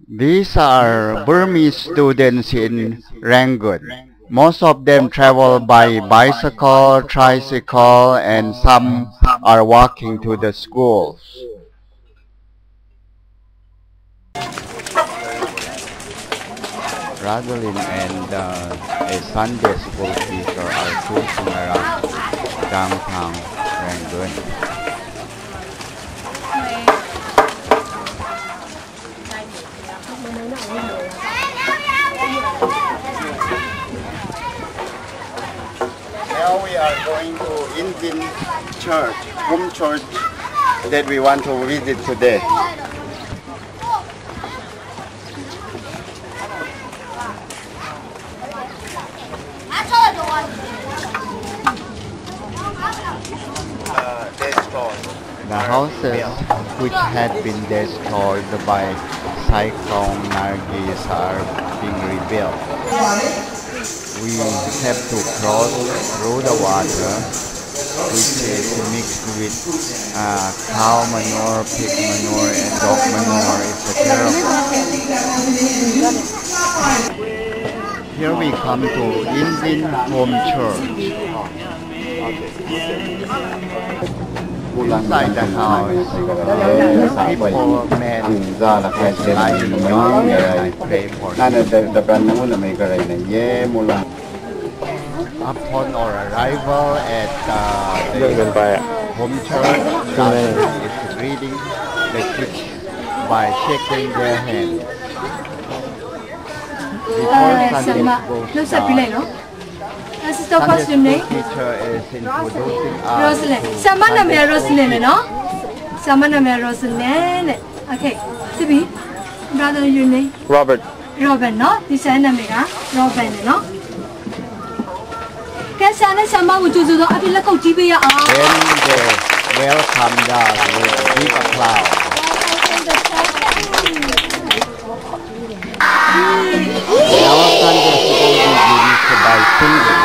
These are Burmese students in Rangoon. Most of them travel by bicycle, tricycle, and some are walking to the schools. Radeline and a Sunday school teacher are cruising around downtown Rangoon. Now we are going to Indian church, home church that we want to visit today. The houses which had been destroyed by Cyclone Nargis are being rebuilt. We have to cross through the water, which is mixed with cow manure, pig manure, and dog manure. It's terrible. Here we come to Indian Home Church. Inside the house, people, men, lying young, and I pray for them. Upon our arrival at the home church, Radeline is greeting the kids by shaking their hands. Before Sunday school starts, Sister, what's your name? Teacher is introducing us. Rosalyn. Sama nama Rosalyn, no? Sama nama Rosalyn. Okay. Sibi, brother, your name? Robert. Robert, no? This is nama Robert, no? Kesana sama wujud tu, abi lah kau tiba ya. Then they welcome us with big applause. Our Sunday school begins by singing.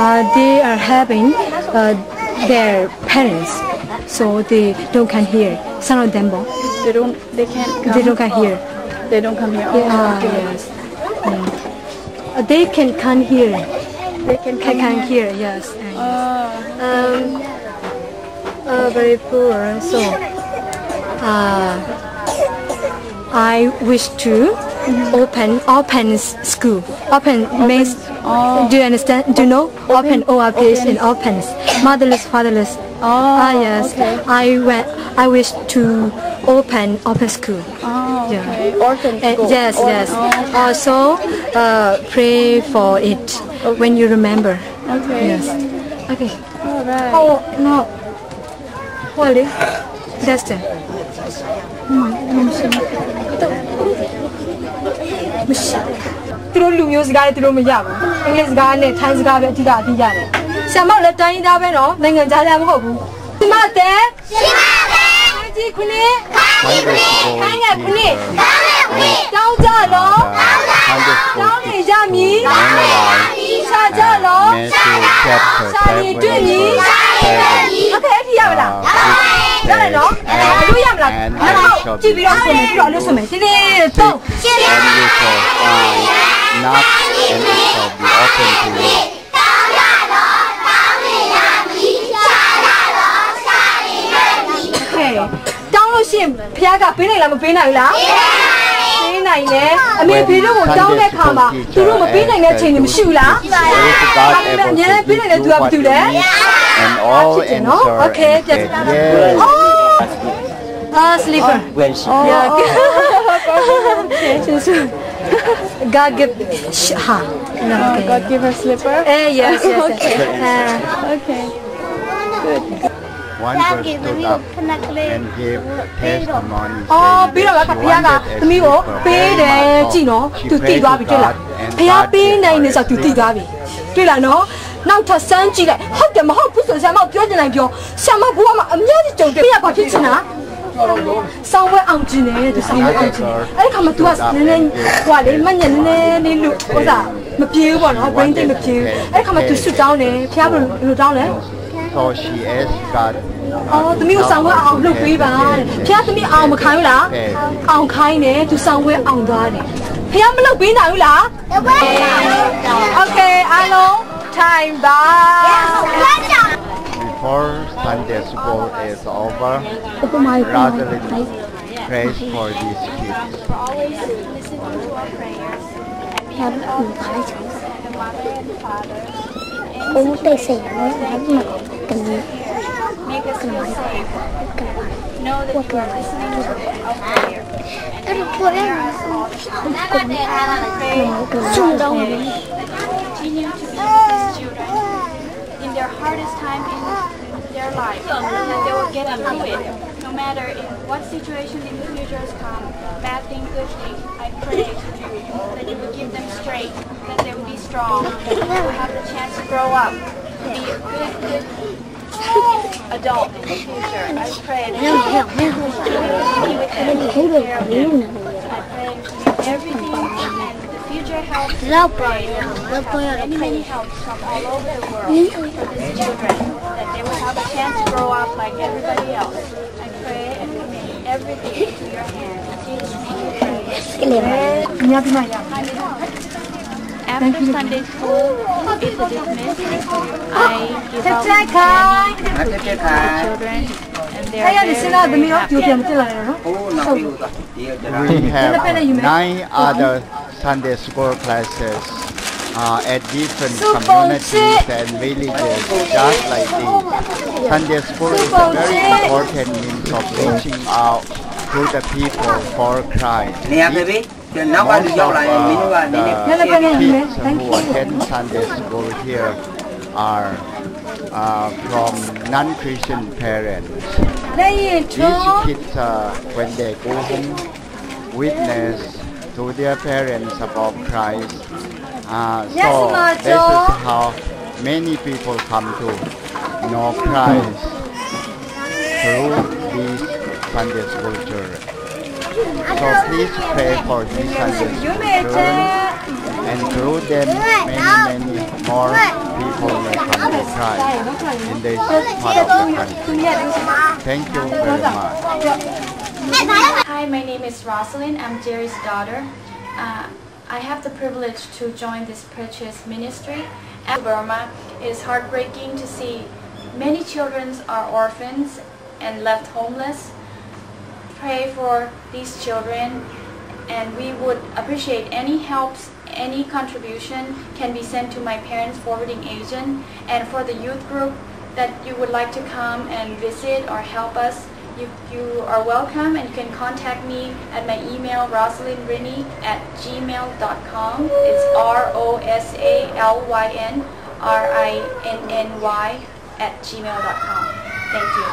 So they are having their parents, so they don't come here. Some of them, they can't come. They don't come here. They don't come here. Yeah, yes. They can come here. They can come here. Yes. Very poor. So I wish to open school. Open means, do you understand? Do you know? Open ORPH and opens. Motherless, fatherless. Yes. Okay. I wish to open school. Okay. Orphan school. Yes, yes. Also, pray for it when you remember. Okay. Yes. Okay. All right. Oh no. What is that's it. Through Lumios guy through Mayabu. English guy, Thai guy, Tigati. Some of the tiny Davino, then a Jala Hobu. Mate? Kuni? Hanga Kuni? Down Jalo? Down Jami? Sajalo? Sani Duni? Okay, Diabla. No, no, no, no, no, no, no, no, no, no, no, no, no, no, no, no, knock and it shall be open to you. Okay တောင်းလို့ရှိရင်ဖခင်ကပေးနိုင်လားမပေးနိုင်လားပေးနိုင်တယ်အမေဖေတို့ကိုတောင်းတဲ့ခါမှာသူတို့မပေးနိုင်တဲ့ချိန်တွေမရှိဘူးလား Is God able to give you what you need? And all answer Okay, and said, just- yes. Sleeper When she God give her no okay God give her slipper. yes Okay. One girl stood up and gave testimony အော် saying ပြီးတော့ that က she ဖခင်က wanted a သမီးကို slipper ပေးတယ် very ကြည့် much. နော် She သူတည် prayed သွား to ပြီတွေ့လား God and ဖခင် God ပေး gave နိုင် her နေ a ဆိုသူတည် slipper. သွားပြီတွေ့လားနော်နောက်ထပ်စမ်းကြည့်လိုက်ဟုတ်တယ်မဟုတ်ဘူးဆိုဆရာမပြောချင်တိုင်းပြောဆရာမဘွားမှာအများကြီးကြုံတယ်ပြရပါဖြစ်ချင်တာဆောင်းဝဲအောင်ကျင်တယ်သူဆောင်းဝဲအောင်ကျင်တယ်အဲ့ဒီခါမှာ तू ကနည်းနည်းဟိုကလေမညံနည်းနည်းလေးလူဟိုစားမပြေဘူးပေါ့နော် brain တိတ်မပြေဘူးအဲ့ဒီခါမှာ तू ဆွတောင်းတယ်ဖခင်ဘယ်လိုတောင်းလဲ So she asked God. အော်သမီးကိုဆောင်းဝဲအောင်လုပ်ပေးပါတဲ့ဖခင်သမီးအောင်မခိုင်းဘူးလားအောင်ခိုင်းတယ် तू ဆောင်းဝဲအောင်သွားတယ်ဖခင်မလုပ်ပေးနိုင်ဘူးလား Okay အားလုံး time bye Before Sunday school is over, Rosalind prays for these kids. Always listen to our prayers and be all the mother and father. Cũng tay xỉu nó cần Make us feel safe. Know that you are listening to our prayer. And you hear us all the time. Pray xung đông that you continue to be with these children in their hardest time in their life, that they will get through it. No matter in what situation in the future has come, bad thing, good thing, I pray to you that you will give them strength, that they will be strong, that they will have the chance to grow up, to be a good adult in the future. I pray that you will be with them, take care of them. I pray for everything and the future help. Many helps from all over the world for these children, that they will have a chance to grow up like everybody else. I pray and commit everything into your hands. In Jesus' name we pray. မြတ်ပြမရ After Sunday school is dismissed, I give out Check, candy to the children, and they အဲ့ရ are နေစဉ်း very, စားသမီး very ရောကြိုပြန်မ happy. တက်လာရနော် We have 9 other Sunday school classes at different communities and villages, just like this. Sunday school is a very important means of reaching out to the people for Christ. Nè baby, nó qua được vô lại mình qua đi nè. Kids who attend Sunday school here are from non-Christian parents. လက်ရင်ထွန်း These kids, when they go home, witness to their parents about Christ. Yes, So Macho. this is how many people come to know Christ through these Sunday school children. So please pray for these Sunday school ရွမေချေ children, and through them many more people may come to Christ in this part of the country. Thank you very much. Hi, my name is Rosalind. I'm Jerry's daughter. I have the privilege to join this precious ministry. In Burma, it is heartbreaking to see many children are orphans and left homeless. Pray for these children, and we would appreciate any helps, any contribution can be sent to my parents' forwarding agent. And for the youth group that you would like to come and visit or help us, you are welcome, and you can contact me at my email rosalynrinny@gmail.com. It's ROSALYNRINNY@gmail.com. Thank you.